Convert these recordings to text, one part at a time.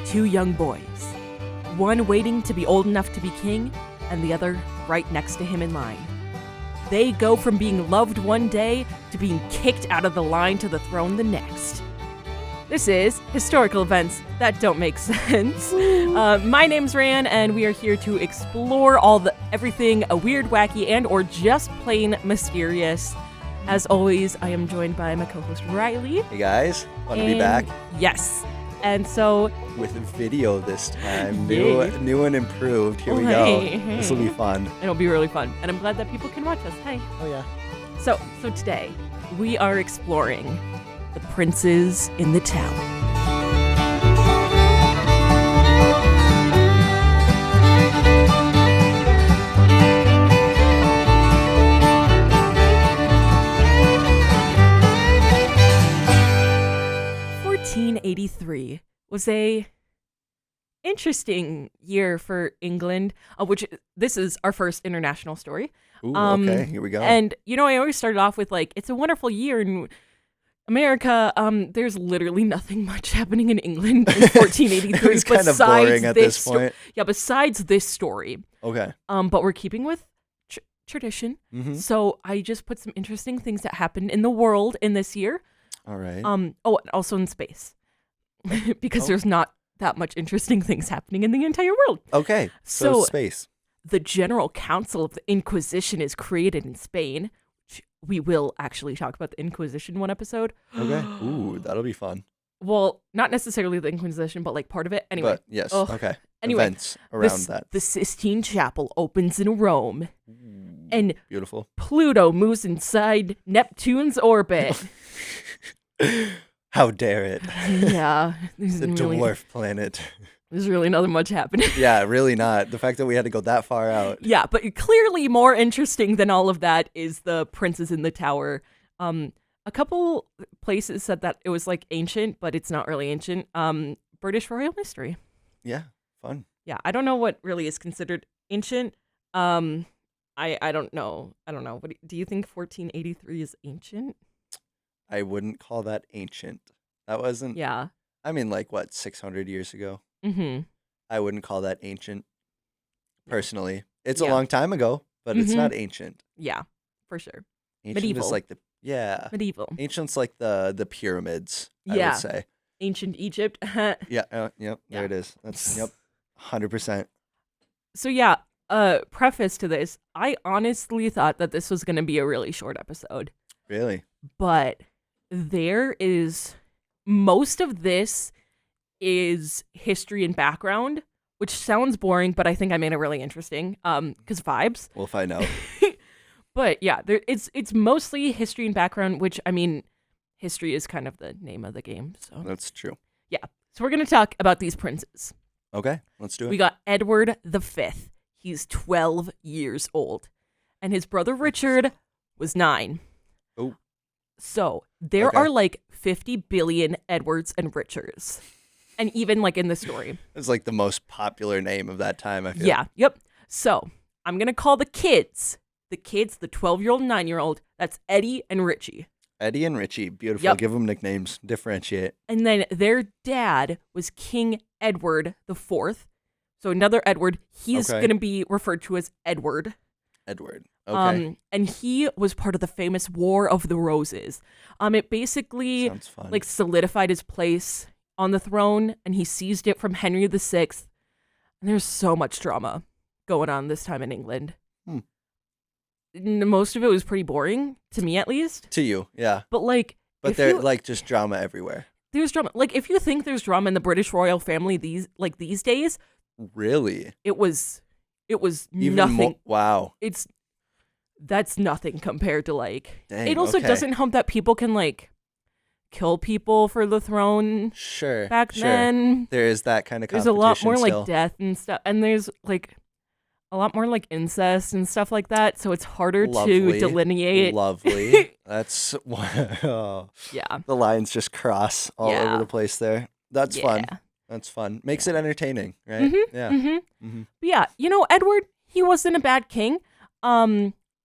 two young boys, one waiting to be old enough to be king, and the other right next to him in line. They go from being loved one day to being kicked out of the line to the throne the next. This is Historical Events That Don't Make Sense. My name's Raeann, and we are here to explore everything weird, wacky, and or just plain mysterious. As always, I am joined by my co-host Riley. Hey guys, fun to be back. Yes. And so... with video this time. New and improved. Here we go. This will be fun. It'll be really fun. And I'm glad that people can watch us. Hey. Oh yeah. So today, we are exploring the princes in the tower. '83 was a interesting year for England, which this is our first international story. Ooh, okay, here we go. And I always started off with it's a wonderful year in America. There's literally nothing much happening in England in 1483. It was kind of boring at this point. Besides this story. Okay. But we're keeping with tradition. Mm-hmm. So I just put some interesting things that happened in the world in this year. All right. And also in space, because there's not that much interesting things happening in the entire world. Okay. So space. The General Council of the Inquisition is created in Spain. We will actually talk about the Inquisition one episode. Okay. Ooh, that'll be fun. Well, not necessarily the Inquisition, but part of it. Anyway. But yes. Okay. Anyway, events around that. The Sistine Chapel opens in Rome. And beautiful. Pluto moves inside Neptune's orbit. How dare it? Yeah. The dwarf planet. There's really nothing much happening. Yeah, really not. The fact that we had to go that far out. Yeah, but clearly more interesting than all of that is the princes in the tower. A couple places said that it was ancient, but it's not really ancient. British royal mystery. Yeah, fun. Yeah, I don't know what really is considered ancient. I don't know. What do you think 1483 is ancient? I wouldn't call that ancient. That wasn't. Yeah. I mean, 600 years ago. Mm-hmm. I wouldn't call that ancient. Personally, it's a long time ago, but it's not ancient. Yeah, for sure. Ancient medieval. Is medieval. Ancient's like the pyramids. I would say. Ancient Egypt. Yeah. There it is. That's 100%. So preface to this, I honestly thought that this was going to be a really short episode. Really? But most of this is history and background, which sounds boring, but I think I made it really interesting because vibes. We'll find out. But yeah, it's mostly history and background, which, I mean, history is kind of the name of the game. So that's true. Yeah. So we're going to talk about these princes. Okay, let's do it. We got Edward V. He's 12 years old. And his brother Richard was 9. Oh. So there are 50 billion Edwards and Richards. And even in the story. It's the most popular name of that time, I feel. Yeah, yep. So I'm going to call the 12-year-old, 9-year-old, that's Eddie and Richie. Eddie and Richie, beautiful. Yep. Give them nicknames, differentiate. And then their dad was King Edward IV. So another Edward, he's going to be referred to as Edward. Edward. Okay. And he was part of the famous War of the Roses. It basically sounds fun. Solidified his place on the throne, and he seized it from Henry VI. And there's so much drama going on this time in England. Most of it was pretty boring, to me at least. To you, yeah. But there's just drama everywhere. There's drama. If you think there's drama in the British royal family these days. Really? It was even nothing. Wow. That's nothing compared to Dang, it also doesn't help that people can kill people for the throne. Sure. Back then. There is that kind of competition. There's a lot more still. death and stuff. And there's a lot more incest and stuff like that. So it's harder to delineate. Lovely. That's yeah. The lines just cross all over the place there. That's fun. That's fun. Makes it entertaining, right? Mm-hmm, Yeah. Mm-hmm. Mm-hmm. But yeah, Edward, he wasn't a bad king.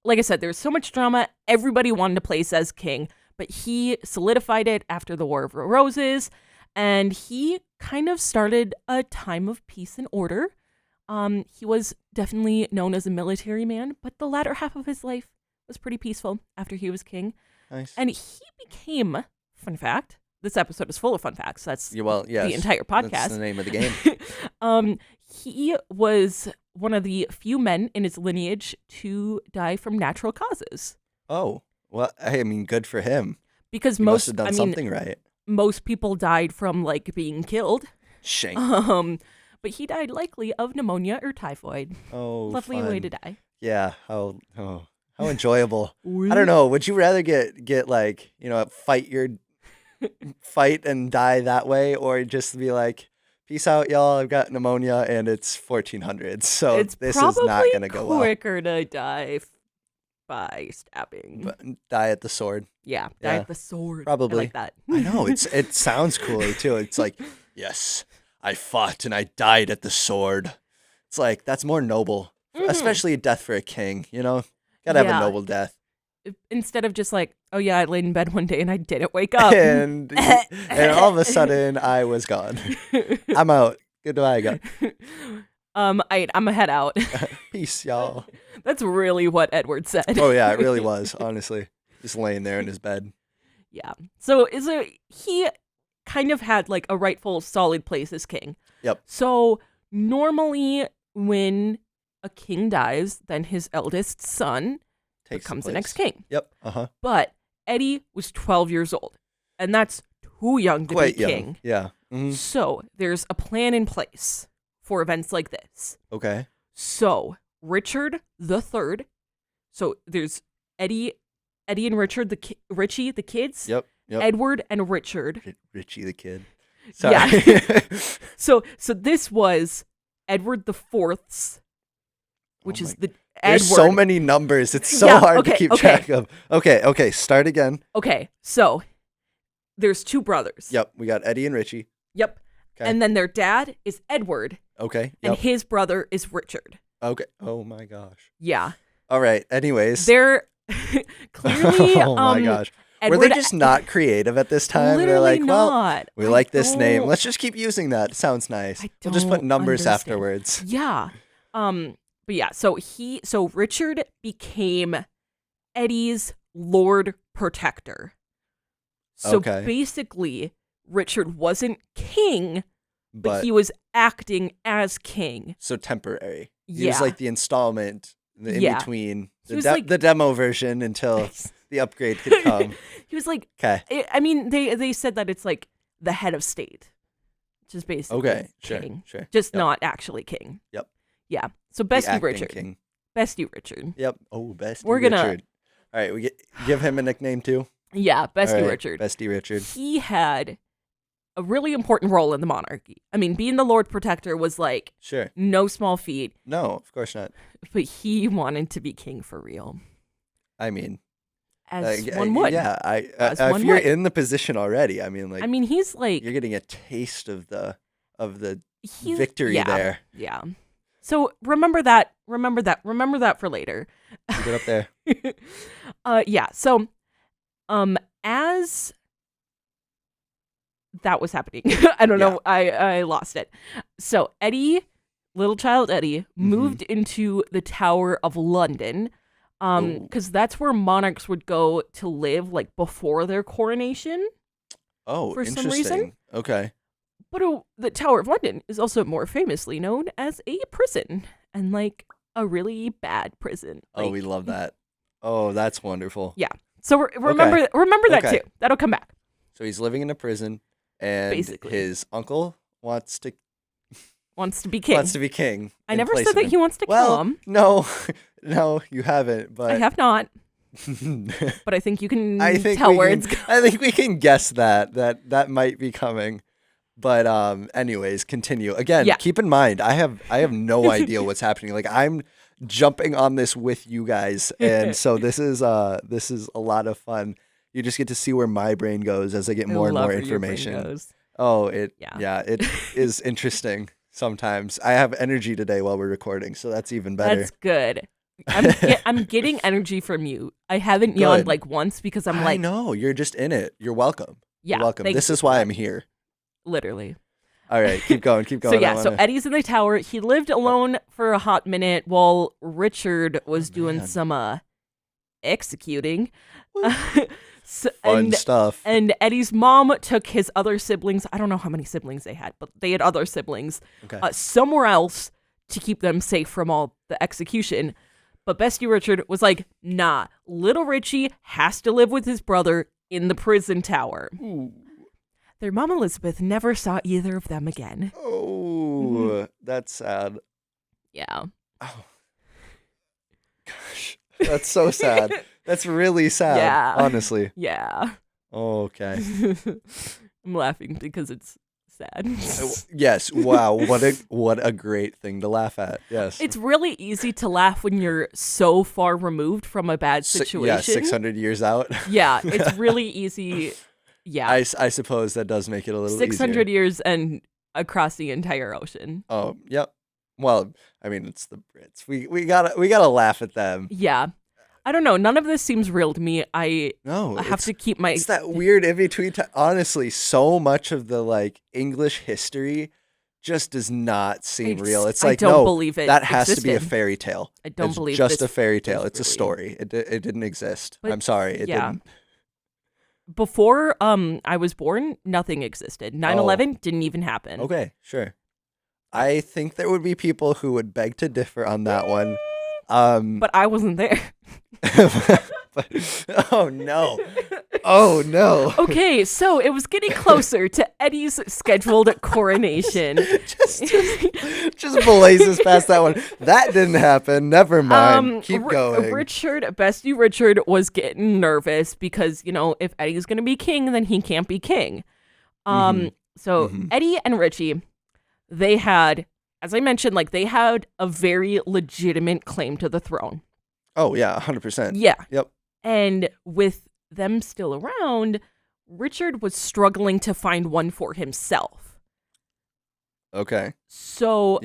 Like I said, there was so much drama. Everybody wanted to place as king, but he solidified it after the War of the Roses. And he kind of started a time of peace and order. He was definitely known as a military man, but the latter half of his life was pretty peaceful after he was king. Nice. And he became, fun fact, this episode is full of fun facts. That's Yes, the entire podcast. That's the name of the game. He was one of the few men in his lineage to die from natural causes. Oh, well, I mean, good for him. Because He must have done something right. most people died from like being killed. Shame. But he died likely of pneumonia or typhoid. Oh, Lovely fun. way to die. Yeah. How enjoyable. I don't know. Would you rather get like, fight and die that way, or just be like, peace out, y'all. I've got pneumonia and it's 1400, so It's this is not gonna go well. quicker to die by stabbing. But die at the sword. Die Yeah. at the sword. Probably. I like that. I know. It sounds cooler too. It's like, yes, I fought and I died at the sword. It's like, that's more noble, especially a death for a king. Gotta have a noble death. Instead of just like, oh yeah, I laid in bed one day and I didn't wake up. And all of a sudden I was gone. I'm out. Goodbye, guys. I'm gonna head out. Peace, y'all. That's really what Edward said. Oh yeah, it really was, honestly. Just laying there in his bed. Yeah. So he kind of had like a rightful solid place as king. Yep. So normally when a king dies, then his eldest son becomes the next king. Yep. Uh-huh. But Eddie was 12 years old, and that's too young to Quite be young. king. Yeah. Mm-hmm. So there's a plan in place for events like this. Okay. So Richard III. So there's Eddie and Richard, Richie, the kids. Yep. Edward and Richard. Richie the kid. Sorry. Yeah. So this was Edward IV's, which is the There's Edward. so many numbers. It's so hard to keep track of. Okay. Start again. Okay. So there's two brothers. Yep. We got Eddie and Richie. Yep. Okay. And then their dad is Edward. Okay. Yep. And his brother is Richard. Okay. Oh my gosh. Yeah. All right. Anyways. They're clearly Oh my gosh. Edward, Were they just not creative at this time? They're literally like, well, not. we I like this name. don't- Let's just keep using that. It sounds nice. I We'll just put don't numbers understand. afterwards. Yeah. But yeah, so Richard became Eddie's Lord Protector. So Okay. basically, Richard wasn't king, but But he was acting as king. so temporary. He Yeah. was like the installment in Yeah. between He was the demo version until the upgrade could come. He was like, Okay. I mean, they said that it's like the head of state, which is basically Okay. king, Sure. just Yep. not actually king. Yep. Yeah. So The best you, acting Richard. king. Best you, Richard. Yep. Oh, Bestie We're gonna- Richard. All right, we give him a nickname too. Yeah, best All you, right, Richard. Bestie Richard. He had a really important role in the monarchy. I mean, being the Lord Protector was like Sure. no small feat, No, of course not. but he wanted to be king for real, I mean, as one would. Yeah, As if one you're would. in the position already, I mean, like, I mean, he's like you're getting a taste of the he's, victory yeah, there. Yeah. So remember that for later. Keep it up there. Yeah. So, as that was happening, I don't know. I lost it. So Eddie, little child Eddie, Mm-hmm. moved into the Tower of London, because that's where monarchs would go to live, like before their coronation. Oh, For some interesting. reason. Okay. But the Tower of London is also more famously known as a prison, and like a really bad prison. Oh, Like, we love that. Oh, that's wonderful. yeah. So remember that Okay. too. That'll come back. So he's living in a prison, and Basically. his uncle wants to Wants to be king. king. I in never place said of that him. he wants to Well, kill him. no, you haven't. But I have not, but I think you can I think tell we where can- it's going. I think we can guess that might be coming. But anyways, continue. Again, Yeah. keep in mind, I have no idea what's happening. Like, I'm jumping on this with you guys, and so this is a lot of fun. You just get to see where my brain goes as I get more and love more where your brain information. goes. Oh, Yeah. it is interesting sometimes. I have energy today while we're recording, so that's even better. That's good. I'm getting energy from you. I haven't yawned Good. like once because I'm I like, know, you're just in it. You're welcome. yeah, You're welcome. thank This you is for why that. I'm here. Literally. All right, keep going. So yeah, so Eddie's in the tower. He lived alone for a hot minute while Richard was doing some executing. Fun stuff. And Eddie's mom took his other siblings. I don't know how many siblings they had, but they had other siblings somewhere else to keep them safe from all the execution. But Bestie Richard was like, nah, little Richie has to live with his brother in the prison tower. Ooh. Their mom Elizabeth never saw either of them again. Oh, that's sad. Yeah. Oh. Gosh, that's so sad. That's really sad, honestly. Yeah. Oh, okay. I'm laughing because it's sad. Yes. Wow. What a great thing to laugh at. Yes. It's really easy to laugh when you're so far removed from a bad situation. Yeah, 600 years out. Yeah, it's really easy. Yeah. I suppose that does make it a little 600 years and across the entire ocean. Oh, yep. Well, I mean, it's the Brits. We gotta laugh at them. Yeah. I don't know. None of this seems real to me. I have to keep my... It's that weird in-between time. Honestly, so much of the, like, English history just does not seem real. It's like, I don't believe it that has existed. to be a fairy tale. I don't believe just this a fairy tale. It's really... a story. It didn't exist. But, I'm sorry. It didn't. Before I was born, nothing existed. 9/11 didn't even happen. Okay, sure. I think there would be people who would beg to differ on that one. But I wasn't there. Oh no. Oh no. Okay, so it was getting closer to Eddie's scheduled coronation. just blazes past that one. That didn't happen. Never mind. Keep going. Bestie Richard was getting nervous because, if Eddie's going to be king, then he can't be king. So Eddie and Richie, they had, as I mentioned, they had a very legitimate claim to the throne. Oh, yeah, 100%. Yeah. Yep. And with them still around, Richard was struggling to find one for himself. Okay. So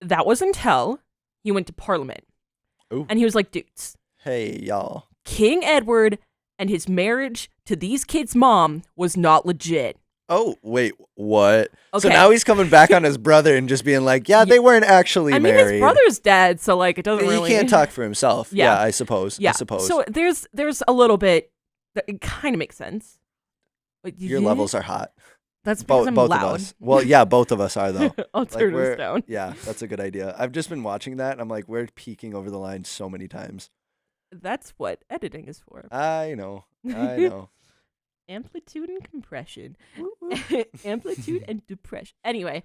that was until he went to Parliament. Ooh. And he was like, dudes. Hey, y'all. King Edward and his marriage to these kids' mom was not legit. Oh, wait, what? Okay. So now he's coming back on his brother and just being like, yeah, they weren't actually married. I mean, his brother's dead, so it doesn't really... He can't talk for himself. Yeah, I suppose. Yeah. I suppose. So there's a little bit that it kind of makes sense. Your levels are hot. That's because I'm both loud. of us. Well, yeah, both of us are, though. I'll turn this down. Yeah, that's a good idea. I've just been watching that, and I'm like, we're peeking over the line so many times. That's what editing is for. I know. Amplitude and compression. Amplitude and depression. Anyway,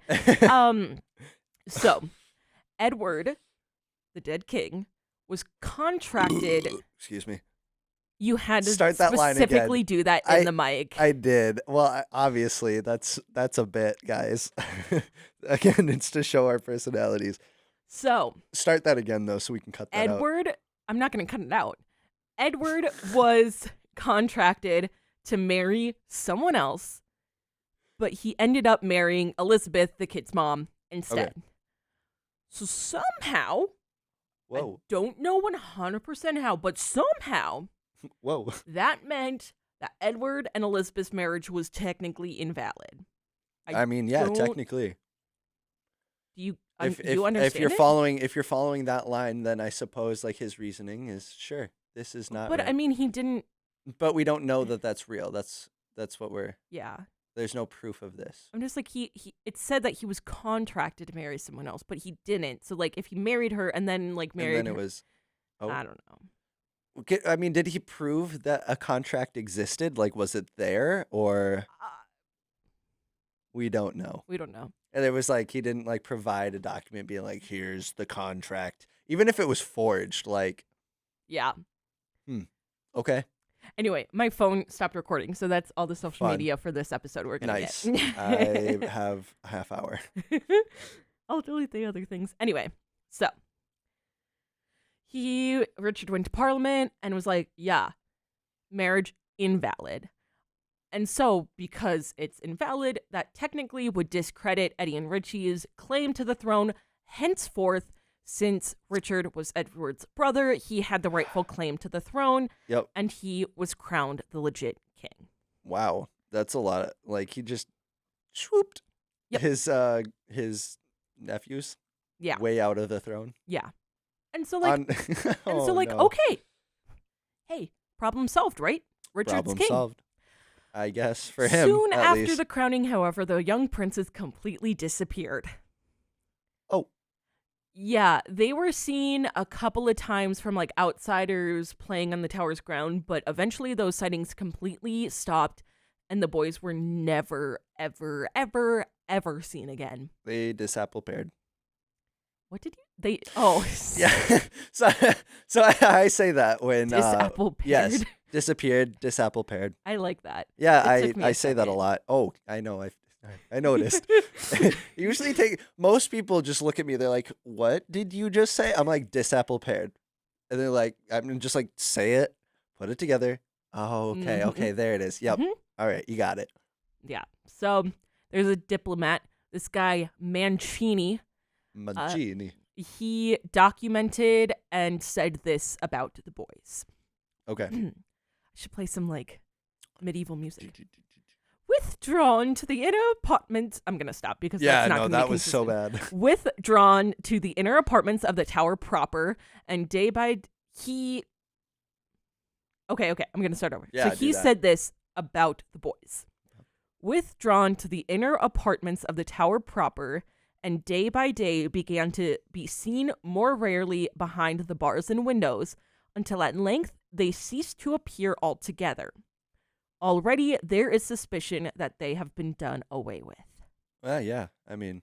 so Edward, the dead king, was contracted. Excuse me. You had to start that line again. Specifically do that in the mic. I did. Well, obviously, that's a bit, guys. Again, it's to show our personalities. So start that again, though, so we can cut that out. I'm not going to cut it out. Edward was contracted to marry someone else, but he ended up marrying Elizabeth, the kid's mom, instead. Okay. So somehow, I don't know 100% how, but somehow, that meant that Edward and Elizabeth's marriage was technically invalid. I mean, yeah, technically. Do you understand? If you're following that line, then I suppose his reasoning is sure this is not. But right. I mean, he didn't. But we don't know that that's real. That's what we're. Yeah. There's no proof of this. I'm just he. It said that he was contracted to marry someone else, but he didn't. So if he married her and then married. And then it was. Oh. I don't know. I mean, did he prove that a contract existed? Was it there or? We don't know. We don't know. And it was he didn't provide a document being here's the contract, even if it was forged. Yeah. Okay. Anyway, my phone stopped recording, so that's all the social media for this episode we're gonna get. I have a half hour. I'll delete the other things. Anyway, so Richard went to Parliament and was like, yeah, marriage invalid. And so, because it's invalid, that technically would discredit Eddie and Richie's claim to the throne. Henceforth, since Richard was Edward's brother, he had the rightful claim to the throne. Yep. And he was crowned the legit king. Wow. That's a lot. He just swooped Yep. his nephews Yeah. way out of the throne. Yeah. And so like Oh, no. okay. Hey, problem solved, right? Richard's Problem king. solved. I guess for him. Soon at after least. the crowning, however, the young princes completely disappeared. Oh. Yeah, they were seen a couple of times from like outsiders playing on the tower's ground, but eventually those sightings completely stopped and the boys were never, ever, ever, ever seen again. They disapple paired. What did you? They oh Yeah. so I say that when disapple paired. yes, disappeared, disapple paired. I like that. Yeah, It took me a I say that a second. lot. Oh, I know. I noticed. Usually most people just look at me. They're like, "What did you just say?" I'm like, "Disapple paired," and they're like, "I'm just like say it, put it together." Oh, okay, Mhm. okay, there it is. Yep. Mhm. All right, you got it. Yeah. So there's a diplomat, this guy Mancini. Mancini. He documented and said this about the boys. Okay. I should play some like medieval music. Withdrawn to the inner apartments. I'm gonna stop because Yeah, that's not no, gonna that be was so consistent. bad. Withdrawn to the inner apartments of the tower proper, and day by he. Okay, I'm gonna start over. Yeah, So he do that. said this about the boys. Withdrawn to the inner apartments of the tower proper, and day by day began to be seen more rarely behind the bars and windows, until at length they ceased to appear altogether. Already there is suspicion that they have been done away with. Well, yeah. I mean,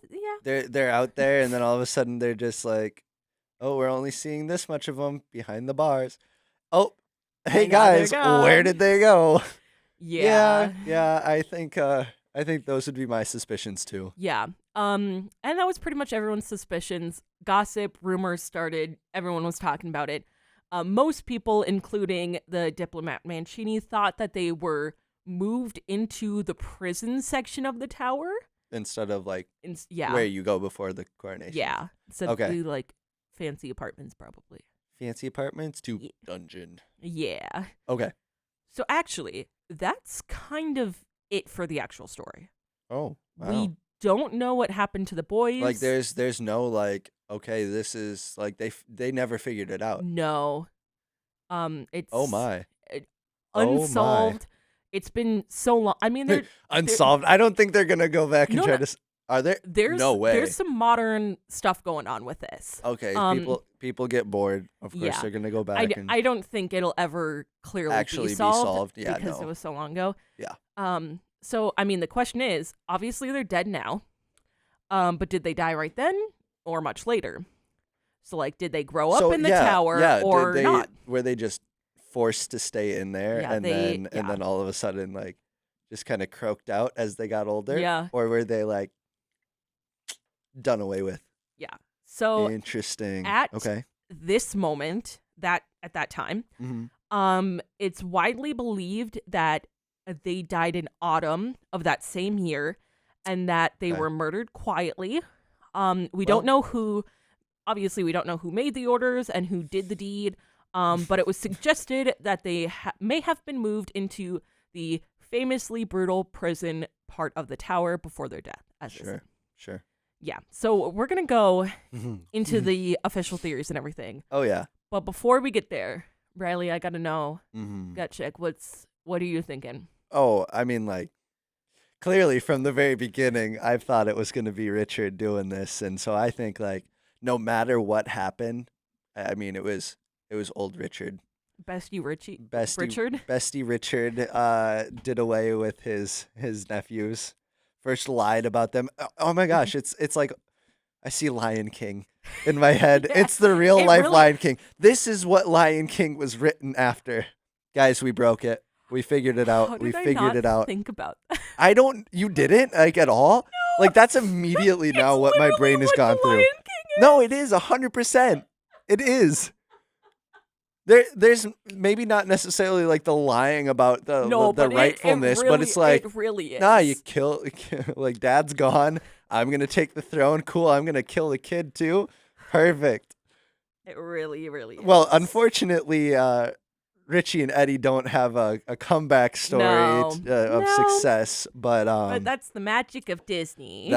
Yeah. they're out there, and then all of a sudden they're just like, "Oh, we're only seeing this much of them behind the bars." Oh, hey And now they're guys, where gone. did they go? Yeah. Yeah. I think those would be my suspicions too. Yeah. And that was pretty much everyone's suspicions. Gossip, rumors started. Everyone was talking about it. Most people, including the diplomat Mancini, thought that they were moved into the prison section of the tower. Instead of like Yeah. where you go before the coronation. Yeah. Instead Okay. of like fancy apartments, probably. Fancy apartments to Ye- dungeon. Yeah. Okay. So actually, that's kind of it for the actual story. Oh, wow. We don't know what happened to the boys. Like there's no like, okay, this is like they never figured it out. No. It's Oh my. unsolved. It's been so long. I mean, Unsolved. I don't think they're gonna go back and No, try no. to. Are there? there's No way. There's some modern stuff going on with this. Okay, people get bored. Of course, yeah. they're gonna go back and I don't think it'll ever clearly actually be solved. be solved. Yeah, because no. it was so long ago. Yeah. So I mean, the question is, obviously they're dead now. But did they die right then or much later? So like, did they grow up in the tower or not? Were they just forced to stay in there Yeah, and they- then all of a sudden like just kind of croaked out as they got older? Yeah. Or were they like done away with? Yeah. So Interesting. at this moment, at that time, Mm-hmm. it's widely believed that they died in autumn of that same year, and that they Okay. were murdered quietly. We don't know who. Obviously, we don't know who made the orders and who did the deed. But it was suggested that they may have been moved into the famously brutal prison part of the tower before their death. Sure. Yeah. So we're gonna go Mm-hmm. into the official theories and everything. Oh yeah. But before we get there, Riley, I gotta know, Mm-hmm. gut check. What are you thinking? Oh, I mean, like, clearly from the very beginning, I thought it was going to be Richard doing this, and so I think like no matter what happened, I mean, it was old Richard, Bestie Richie, bestie Richard. bestie Richard, did away with his nephews. First lied about them. Oh my gosh, it's like I see Lion King in my head. Yeah, It's the real it life really- Lion King. This is what Lion King was written after. Guys, we broke it. We figured it out. How We did I figured not it out. Think about that? You didn't like at all? No, Like that's immediately now It's what my literally brain has what gone the through. Lion King is. No, it is 100%. It is. There's maybe not necessarily like the lying about the but rightfulness, it but really, it's like, it really is. nah, you kill like dad's gone. I'm gonna take the throne. Cool. I'm gonna kill the kid too. Perfect. It really, really is. Well, unfortunately, Richie and Eddie don't have a comeback story of No. success, but But that's the magic of Disney.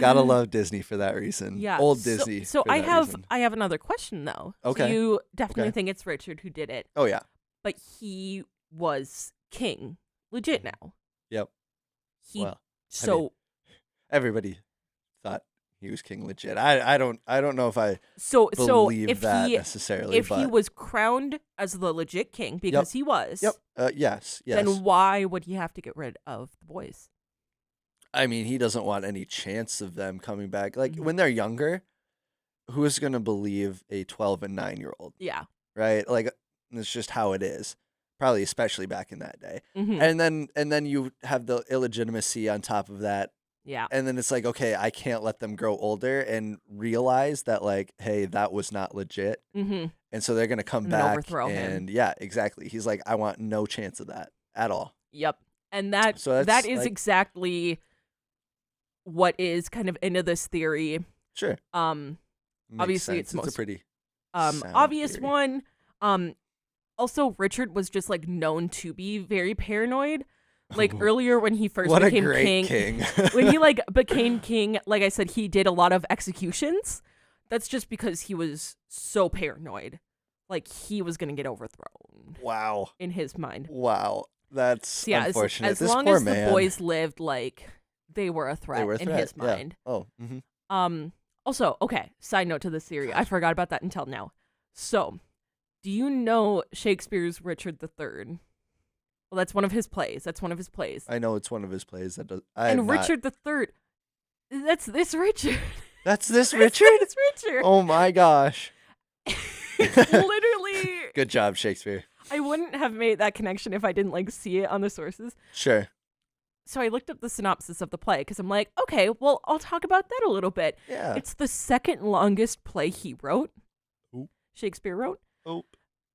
Gotta love Disney for that reason. Yeah. Old Disney. So for I that have reason. I have another question though. Okay. So you definitely Okay. think it's Richard who did it, Oh yeah. but he was king, legit now. Yep. He Well, so everybody thought he was king legit. I don't know if I so believe if that he necessarily. if but he was crowned as the legit king because he was, Yep. Yes. then why would he have to get rid of the boys? I mean, he doesn't want any chance of them coming back. Like Mhm. when they're younger, who is gonna believe a 12 and 9-year-old? Yeah. Right? Like it's just how it is. Probably especially back in that day. Mhm. And then you have the illegitimacy on top of that. Yeah. And then it's like, okay, I can't let them grow older and realize that like, hey, that was not legit. Mhm. And so they're gonna come And then back overthrow him. and yeah, exactly. He's like, I want no chance of that at all. Yep. And that So that's, that is like- exactly what is kind of into this theory. Sure. Obviously Makes sense. it's a most pretty sound obvious theory. one. Also Richard was just like known to be very paranoid. Like earlier when he first What a became great king, king. when he like became king, like I said, he did a lot of executions. That's just because he was so paranoid. Like he was gonna get overthrown Wow. in his mind. Wow. That's So yeah, unfortunate. as This long poor as man. the boys lived, like they were a threat They were a in threat, his yeah. mind. Oh. Mm-hmm. Also, okay, side note to this theory. I forgot about that until now. So, do you know Shakespeare's Richard III? Well, that's one of his plays. I know it's one of his plays that does. And Richard III, that's this Richard. That's this Richard? It's Richard. Oh my gosh. Literally, Good job, Shakespeare. I wouldn't have made that connection if I didn't like see it on the sources. Sure. So I looked up the synopsis of the play because I'm like, okay, well, I'll talk about that a little bit. Yeah. It's the second longest play he wrote. Oop. Shakespeare wrote. Oh.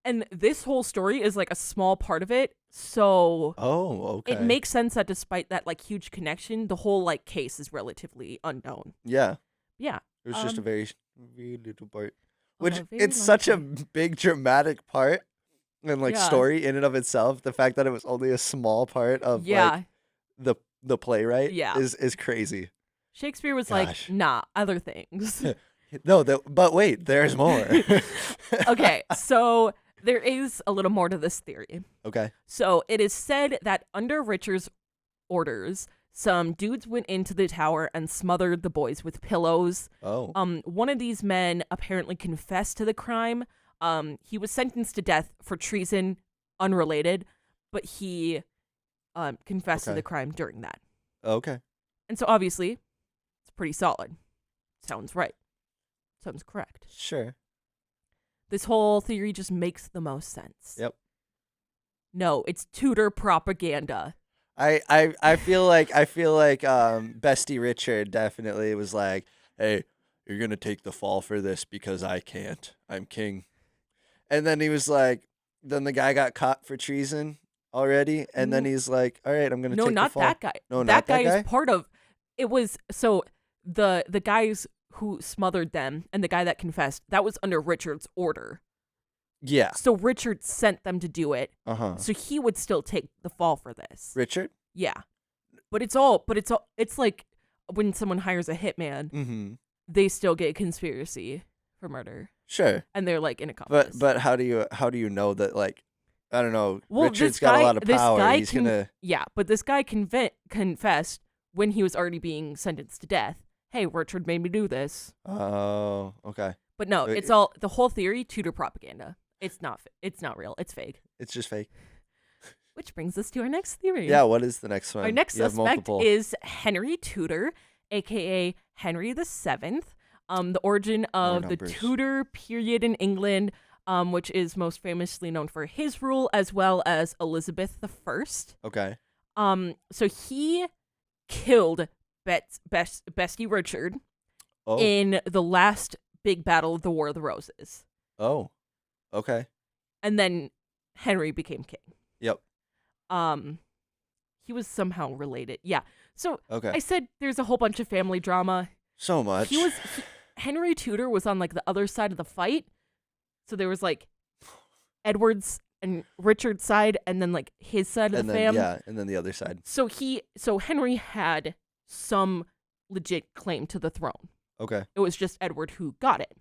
And this whole story is like a small part of it. So Oh, okay. it makes sense that despite that like huge connection, the whole like case is relatively unknown. Yeah. Yeah. It was just a very, very little part. Oh, Which a very it's long such a part. big dramatic part and like Yeah. story in and of itself. The fact that it was only a small part of Yeah. like the playwright Yeah. is crazy. Shakespeare was Gosh. like, nah, other things. No, but wait, there's more. Okay, so there is a little more to this theory. Okay. So it is said that under Richard's orders, some dudes went into the tower and smothered the boys with pillows. Oh. One of these men apparently confessed to the crime. He was sentenced to death for treason, unrelated, but he confessed to Okay. the crime during that. Okay. And so obviously, it's pretty solid. Sounds right. Sounds correct. Sure. This whole theory just makes the most sense. Yep. No, it's Tudor propaganda. I feel like Bestie Richard definitely was like, hey, you're gonna take the fall for this because I can't. I'm king. And then he was like, then the guy got caught for treason already, and then he's like, all right, I'm gonna No, take not the fall. that guy. No, that not guy that guy? is part of it. Was so the guys who smothered them and the guy that confessed, that was under Richard's order. Yeah. So Richard sent them to do it. Uh-huh. So he would still take the fall for this. Richard? Yeah. It's like when someone hires a hitman, Mm-hmm. they still get conspiracy for murder. Sure. And they're like in accomplice. But how do you know that, like, I don't know, Well, Richard's this got guy- a lot of this power. guy He's can- gonna Yeah, but this guy confessed when he was already being sentenced to death. Hey, Richard made me do this. Oh, okay. But no, But it's all the whole theory, Tudor propaganda. It's not real. It's fake. It's just fake. Which brings us to our next theory. Yeah, what is the next one? Our next You have suspect multiple. is Henry Tudor, aka Henry VII. The origin of the numbers. Tudor period in England, which is most famously known for his rule, as well as Elizabeth I. Okay. So he killed Bestie Richard Oh. in the last big battle of the War of the Roses. Oh. Okay. And then Henry became king. Yep. He was somehow related. Yeah. So Okay. I said there's a whole bunch of family drama. So much. Henry Tudor was on like the other side of the fight. So there was like Edward's and Richard's side, and then like his side of the family. Yeah, and then the other side. So Henry had some legit claim to the throne. Okay. It was just Edward who got it.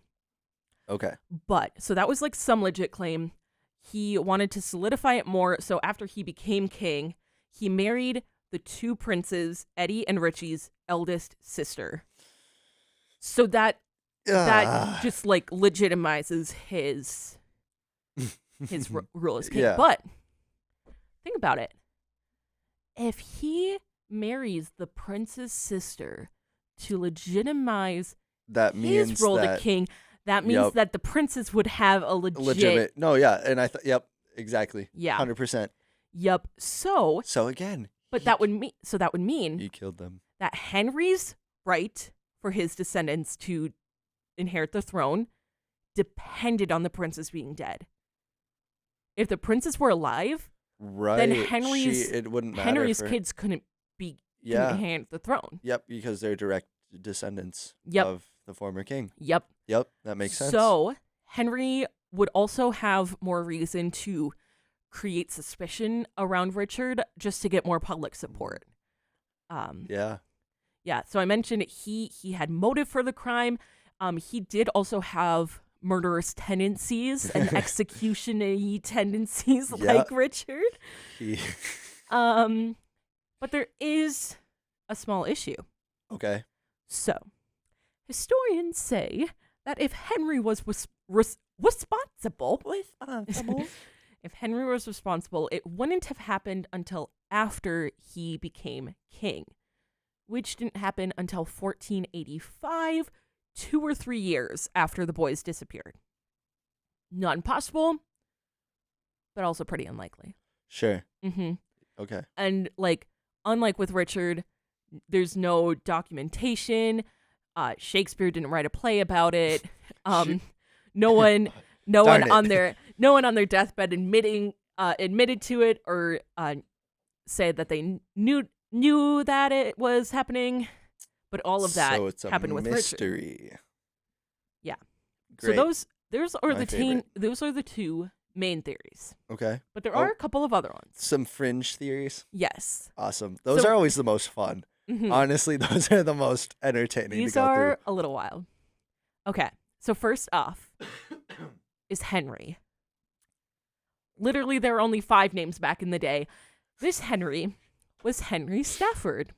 Okay. But so that was like some legit claim. He wanted to solidify it more. So after he became king, he married the two princes, Eddie and Richie's eldest sister. So that just like legitimizes his rule as king. Yeah. But think about it. If he marries the prince's sister to legitimize his role as king, that means that the princes would have a legitimate. No, yeah, and I thought, yep, exactly, yeah, 100%. Yep. So again, but that would mean he killed them. That Henry's right for his descendants to inherit the throne depended on the princes being dead. If the princes were alive, then Henry's kids couldn't inherit the throne. Yep, because they're direct descendants of the former king. Yep, that makes sense. So Henry would also have more reason to create suspicion around Richard just to get more public support. Yeah. So I mentioned he had motive for the crime. He did also have murderous tendencies and execution-y tendencies like Richard. But there is a small issue. Okay. So, historians say that if Henry was responsible, if Henry was responsible, it wouldn't have happened until after he became king, which didn't happen until 1485, 2 or 3 years after the boys disappeared. Not impossible, but also pretty unlikely. Sure. Mm-hmm. Okay. And unlike with Richard, there's no documentation. Shakespeare didn't write a play about it. No one on their deathbed admitted to it or said that they knew that it was happening. But all of that happened with mystery. Richard. Yeah. Great. So those are the two main theories. Okay. But there are a couple of other ones. Some fringe theories? Yes. Awesome. Those are always the most fun. Mm-hmm. Honestly, those are the most entertaining These to go through. These are a little wild. Okay. So first off is Henry. Literally, there were only 5 names back in the day. This Henry was Henry Stafford.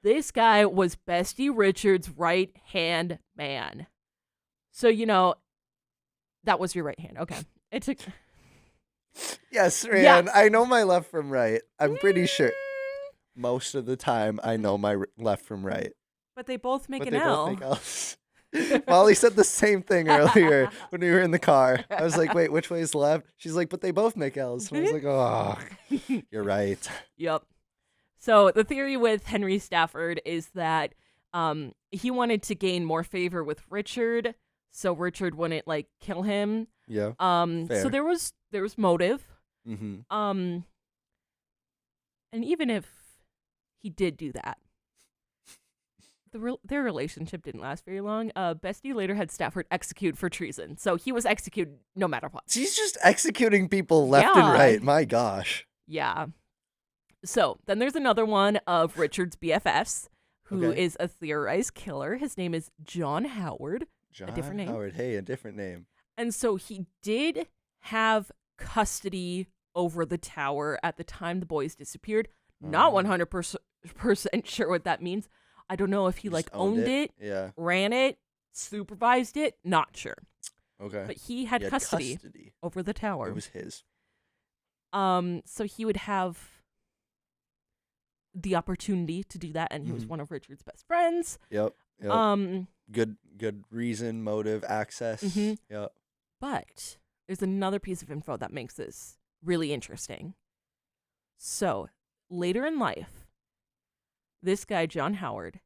This guy was Bestie Richard's right-hand man. So, that was your right hand. Okay. It took... Yes, Raeann. Yeah. I know my left from right. I'm pretty sure. Most of the time, I know my left from right. But they both make an L. Both make L's. Molly said the same thing earlier when we were in the car. I was like, wait, which way is left? She's like, but they both make L's. And I was like, oh, you're right. Yep. So the theory with Henry Stafford is that he wanted to gain more favor with Richard, so Richard wouldn't kill him. Yeah. Fair. So there was motive. Mm-hmm. And even if he did do that, their relationship didn't last very long. Bestie later had Stafford executed for treason, so he was executed no matter what. She's just executing people left and right. My gosh. Yeah. So then there's another one of Richard's BFFs, who is a theorized killer. His name is John Howard. A different name. Howard, hey, a different name. And so he did have custody over the tower at the time the boys disappeared. Not 100% sure what that means. I don't know if he owned it, ran it, supervised it. Not sure. Okay. But he had custody over the tower. It was his. So he would have the opportunity to do that, and he was one of Richard's best friends. Yep. Good reason, motive, access. Mm-hmm. Yep. But there's another piece of info that makes this really interesting. So later in life, this guy, John Howard,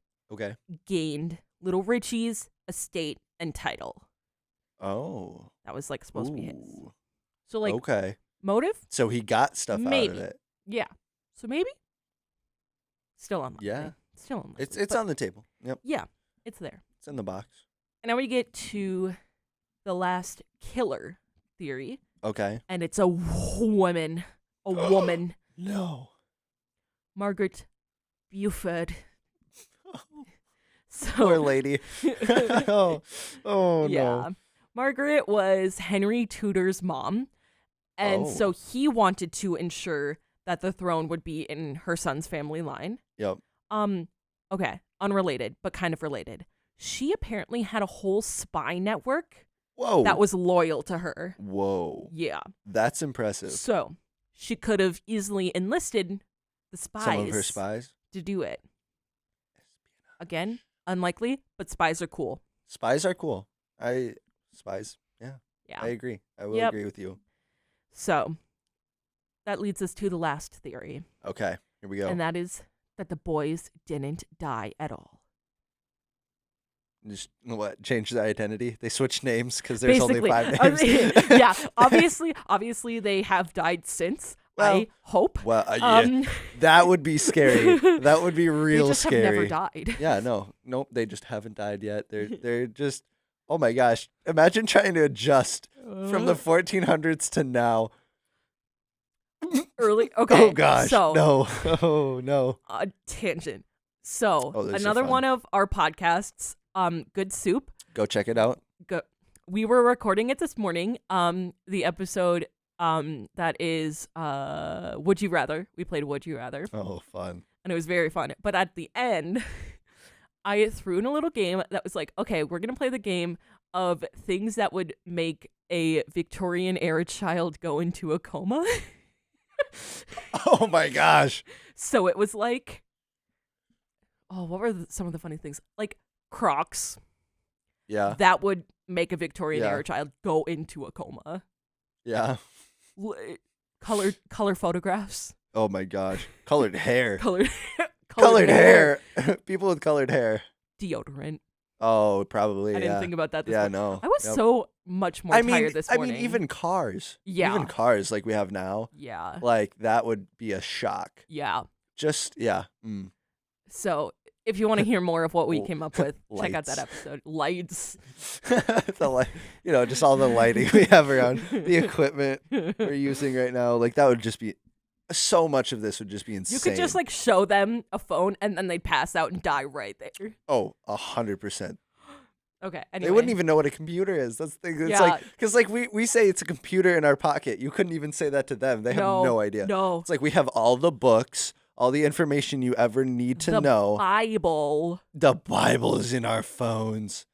gained Little Richie's estate and title. Oh. That was supposed to be his. So motive? So he got stuff out of it. Yeah. So maybe? Still unlikely. Yeah. Still unlikely. It's on the table. Yep. Yeah. It's there. It's in the box. And now we get to the last killer theory. Okay. And it's a woman. A woman. No. Margaret Beaufort. So, Poor lady. Oh yeah. no. Margaret was Henry Tudor's mom. And Oh. so he wanted to ensure that the throne would be in her son's family line. Yep. Okay, unrelated, but kind of related. She apparently had a whole spy network Whoa. that was loyal to her. Whoa. Yeah. That's impressive. So she could have easily enlisted the spies. Some of her spies. To do it. Again, unlikely, but spies are cool. Spies are cool. Spies. Yeah. Yeah. I agree. I will Yep. agree with you. So that leads us to the last theory. Okay. Here we go. And that is that the boys didn't die at all. Just what? Change the identity? They switched names because there's Basically, only 5 names. yeah, obviously they have died since. Well, I hope. Well, yeah, that would be scary. That would be real they just scary. have never died. Yeah, nope. They just haven't died yet. They're just. Oh my gosh! Imagine trying to adjust from the 1400s to now. Early. Okay. Oh gosh. So No. Oh no. Tangent. So Oh, those are another fun. one of our podcasts, Good Soup. Go check it out. We were recording it this morning. The episode that is Would You Rather. We played Would You Rather. Oh, fun. And it was very fun. But at the end, I threw in a little game that was like, okay, we're going to play the game of things that would make a Victorian era child go into a coma. Oh my gosh. So it was like, oh, what were some of the funny things? Like Crocs. Yeah. That would make a Victorian Yeah. era child go into a coma. Yeah. Color photographs. Oh my gosh. Colored hair. Colored hair. People with colored hair. Deodorant. Oh, probably. I didn't yeah. think about that this Yeah, morning. no. I was Yep. so much more tired this morning. I mean, even cars. Yeah. Even cars like we have now. Yeah. Like that would be a shock. Yeah. Just yeah. Mm. So if you want to hear more of what we came up with, check out that Lights. episode. Lights. The light, just all the lighting we have around the equipment we're using right now. Like that would just be so much of this would just be insane. You could just like show them a phone and then they'd pass out and die right there. Oh, 100%. Okay. They Anyway. wouldn't even know what a computer is. That's the thing. It's Yeah. like because like we say it's a computer in our pocket. You couldn't even say that to them. They have no idea. No. It's like we have all the books, all the information you ever need to The know. Bible. The Bible is in our phones,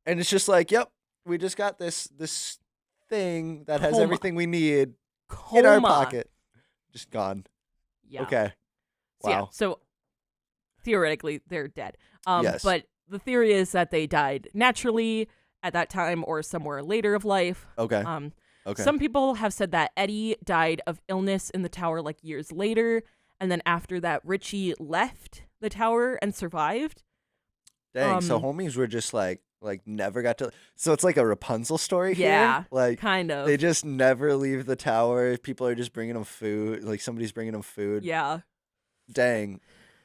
and it's just like, yep, we just got this thing that has Coma. everything we need Coma. in our pocket. Just gone. Yeah. Okay. So, Wow. so theoretically, they're dead. Yes. But the theory is that they died naturally at that time or somewhere later of life. Okay. Okay. Some people have said that Eddie died of illness in the tower like years later. And then after that, Richie left the tower and survived. Dang. So homies were just like never got to. So it's like a Rapunzel story here. Yeah, Like kind of. they just never leave the tower. People are just bringing them food. Like somebody's bringing them food. Yeah. Dang.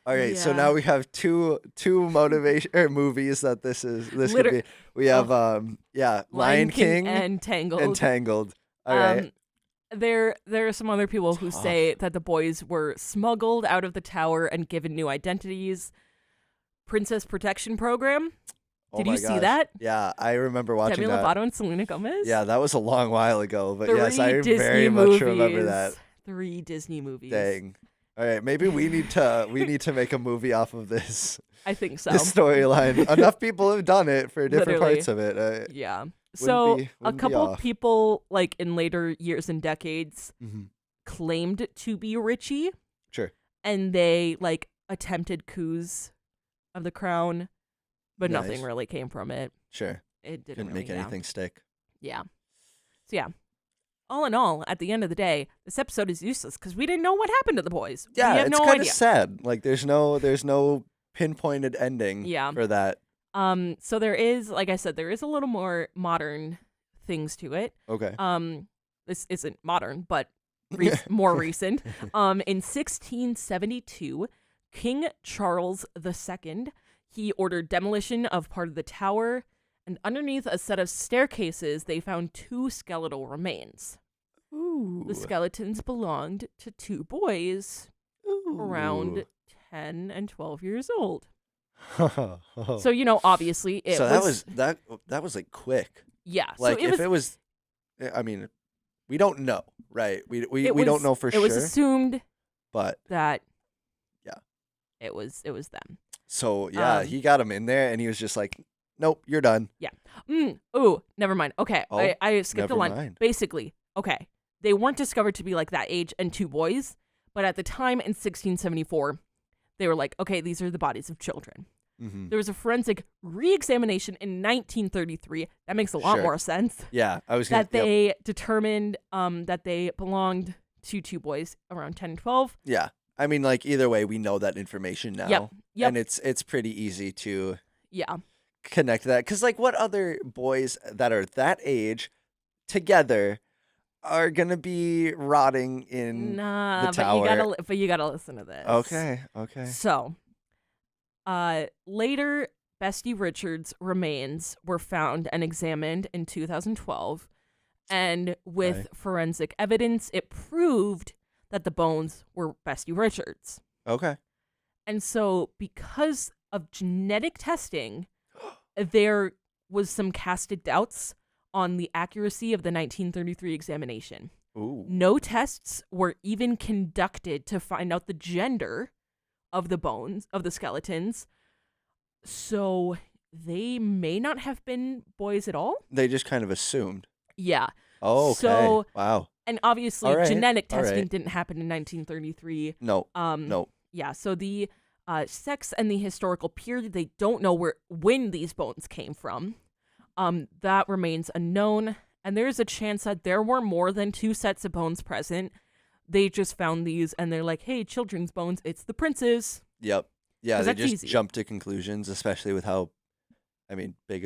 All right. So Yeah. now we have two motivation or movies that this could be. We have Lion King and Tangled. and Tangled. All right. There are some other people who Tough. say that the boys were smuggled out of the tower and given new identities. Princess Protection Program. Oh Did my you see gosh. that? Yeah, I remember watching Demi that. Lovato and Selena Gomez. Yeah, that was a long while ago, but 3 yes, I Disney very movies. much remember that. 3 Disney movies. Dang. All right, maybe we need to make a movie off of this I think so. this storyline. Enough people have done it for different Literally. parts of it. Yeah. So be- a wouldn't be couple off. people, like in later years and decades, Mhm. claimed to be Richie, Sure. and they like attempted coups of the crown, but Nice. nothing really came from it. Sure. It didn't Couldn't really, make anything stick. Yeah. So yeah. All in all, at the end of the day, this episode is useless because we didn't know what happened to the boys. Yeah, we have it's no kind of idea. sad. Like there's no pinpointed ending Yeah. for that. So there is, like I said, there is a little more modern things to it. Okay. This isn't modern, but more recent. In 1672, King Charles II, he ordered demolition of part of the tower, and underneath a set of staircases, they found 2 skeletal remains. Ooh. The skeletons belonged to two boys around 10 and 12 years old. So, obviously it so was... that was like quick. Yeah. Like so if it was, I mean, we don't know, right? We don't know for sure. It was assumed but that yeah, it was them. So yeah, he got him in there and he was just like, nope, you're done. Yeah. Ooh, never mind. Okay. I skipped a line. Mind. Basically, okay. They weren't discovered to be like that age and two boys, but at the time in 1674, they were like, okay, these are the bodies of children. Mm-hmm. There was a forensic re-examination in 1933. That makes a lot more sense. Yeah, I was gonna, that they determined that they belonged to two boys around 10 and 12. Yeah. I mean, like, either way, we know that information now. Yep. And it's pretty easy to yeah connect that. Because, like, what other boys that are that age together are going to be rotting in the tower? But you gotta listen to this. Okay. So, later, Bestie Richards' remains were found and examined in 2012. And with forensic evidence, it proved that the bones were Bestie Richards. Okay. And so, because of genetic testing, there was some casted doubts on the accuracy of the 1933 examination. Ooh. No tests were even conducted to find out the gender of the bones, of the skeletons. So, they may not have been boys at all. They just kind of assumed. Yeah. Oh, okay. So, wow. And obviously, genetic testing didn't happen in 1933. No. Yeah. So the sex and the historical period, they don't know when these bones came from. That remains unknown. And there's a chance that there were more than two sets of bones present. They just found these and they're like, hey, children's bones, it's the prince's. Yep. Yeah, they just easy. Jumped to conclusions, especially with how, big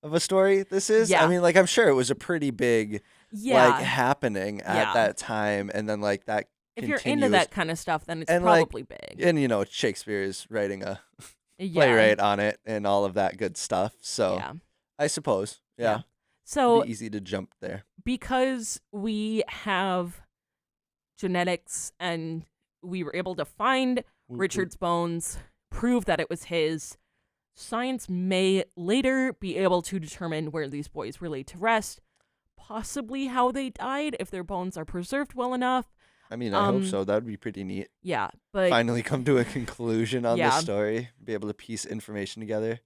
of a story this is. Yeah. I mean, like, I'm sure it was a pretty big, happening at that time. And then, like, that if continues. you're into that kind of stuff, then it's probably big. And, Shakespeare is writing a playwright on it and all of that good stuff. So I suppose, So it'd be easy to jump there. Because we have genetics and we were able to find Richard's bones, prove that it was his, science may later be able to determine where these boys were laid to rest, possibly how they died if their bones are preserved well enough. I mean, I hope so. That would be pretty neat. Yeah, but finally come to a conclusion on the story, be able to piece information together.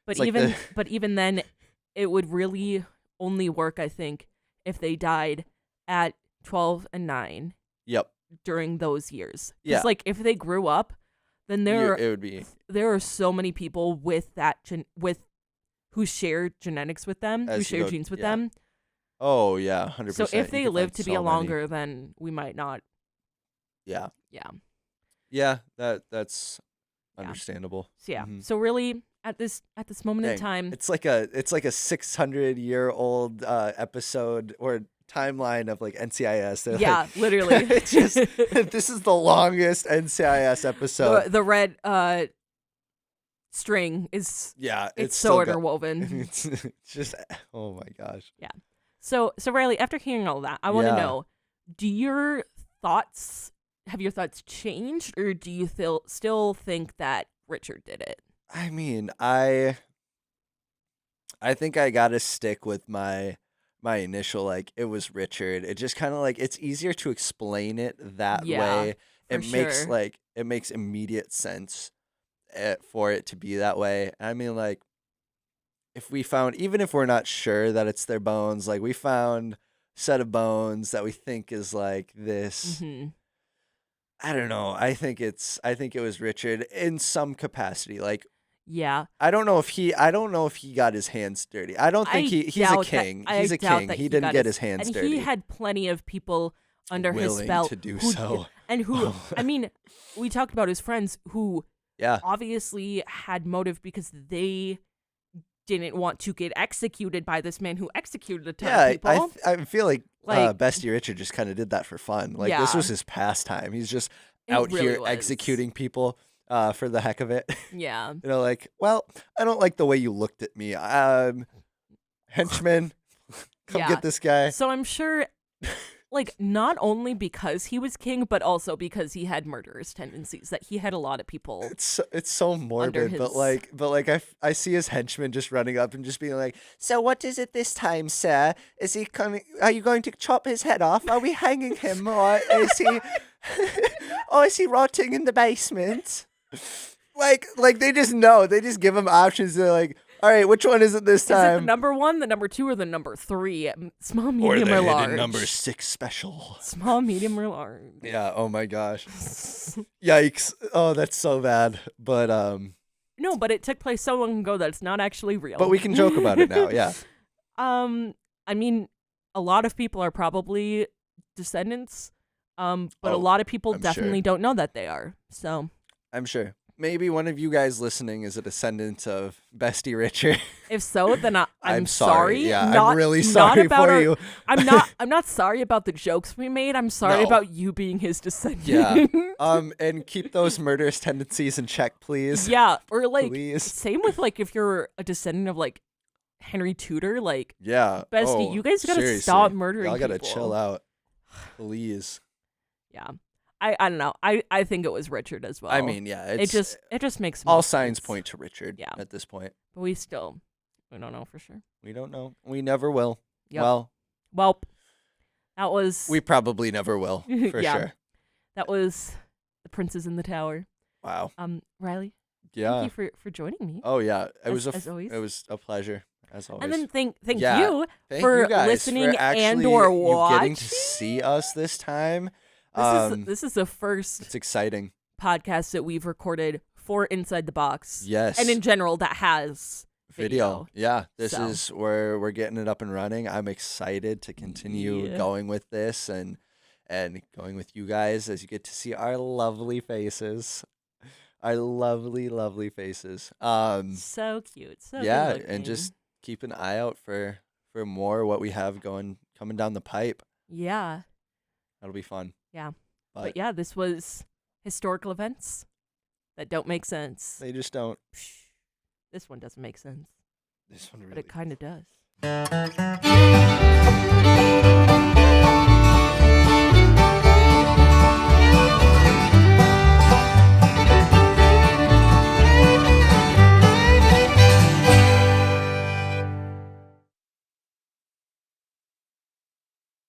But even then, it would really only work, I think, if they died at 12 and 9. Yep. During those years. Yeah. Because, like, if they grew up, then there are so many people with that who share genetics with them, who share genes with them. Oh yeah, 100%. So if they live to be longer, then we might not. Yeah. Yeah. Yeah, that's understandable. So yeah. So really, at this moment in time, it's like a 600-year-old episode or timeline of like NCIS. They're literally. It's just this is the longest NCIS episode. The red string is it's so interwoven. It's just oh my gosh. Yeah. So Riley, after hearing all that, I want to know: have your thoughts changed, or do you still think that Richard did it? I mean, I think I gotta stick with my initial, like, it was Richard. It just kind of like, it's easier to explain it that way. It makes immediate sense for it to be that way. I mean, like, if we found, even if we're not sure that it's their bones, like, we found a set of bones that we think is like this. Mm-hmm. I don't know. I think it was Richard in some capacity. Like, yeah. I don't know if he got his hands dirty. I don't think he's a king. He's a king. He didn't get his hands dirty. And he had plenty of people under his spell to do so. And who, I mean, we talked about his friends who obviously had motive because they didn't want to get executed by this man who executed a ton of people. I feel like Bestie Richard just kind of did that for fun. Like, this was his pastime. He's just out here executing people for the heck of it. Yeah. Like, well, I don't like the way you looked at me. Henchman, come get this guy. So I'm sure like, not only because he was king, but also because he had murderous tendencies, that he had a lot of people. It's so morbid, his- but I see his henchman just running up and just being like, "So what is it this time, sir? Is he coming? Are you going to chop his head off? Are we hanging him, or is he, or is he rotting in the basement?" Like they just know. They just give him options. They're like, "All right, which one is it this Is it time?" the number 1, the number 2, or the number 3? Small, Or medium, the or hidden large? number 6 special. Small, medium, or large? Yeah. Oh my gosh. Yikes. Oh, that's so bad. But No, but it took place so long ago that it's not actually real. But we can joke about it now. Yeah. I mean, a lot of people are probably descendants, but a Oh, lot of people I'm definitely sure. don't know that they are. So I'm sure. Maybe one of you guys listening is a descendant of Bestie Richard. if so, then I'm I'm sorry. Yeah, Not- I'm really not sorry about for our- you. I'm not sorry about the jokes we made. I'm sorry No. about you being his descendant. Yeah. And keep those murderous tendencies in check, please. Yeah, or like Please. same with like if you're a descendant of like Henry Tudor, like Yeah. Bestie, Oh, you guys gotta seriously. stop murdering Y'all gotta people. chill out. Please. Yeah. I don't know. I think it was Richard as well. I mean, yeah. It's, it just makes all more signs sense. point to Richard Yeah. at this point. But we don't know for sure. We don't know. We never will. Yep. Well, that was we probably never will, for Yeah. sure. that was The Princes in the Tower. Wow. Riley, Yeah. thank you for joining me. Oh yeah. It was as always. it was a pleasure as always. And then thank Yeah. you Thank for you guys listening for actually and or you getting to watching. see us this time. This is the first It's exciting. podcast that we've recorded for Inside the Box. Yes. And in general that has video. Yeah. This So. is where we're getting it up and running. I'm excited to continue Yeah. going with this and going with you guys as you get to see our lovely faces. Our lovely, lovely faces. So cute. So Yeah, good-looking. and just keep an eye out for more what we have coming down the pipe. Yeah. That'll be fun. Yeah. But But yeah, this was historical events that don't make sense. they just don't. Psh, this one doesn't make sense, This one but really. it kind of does.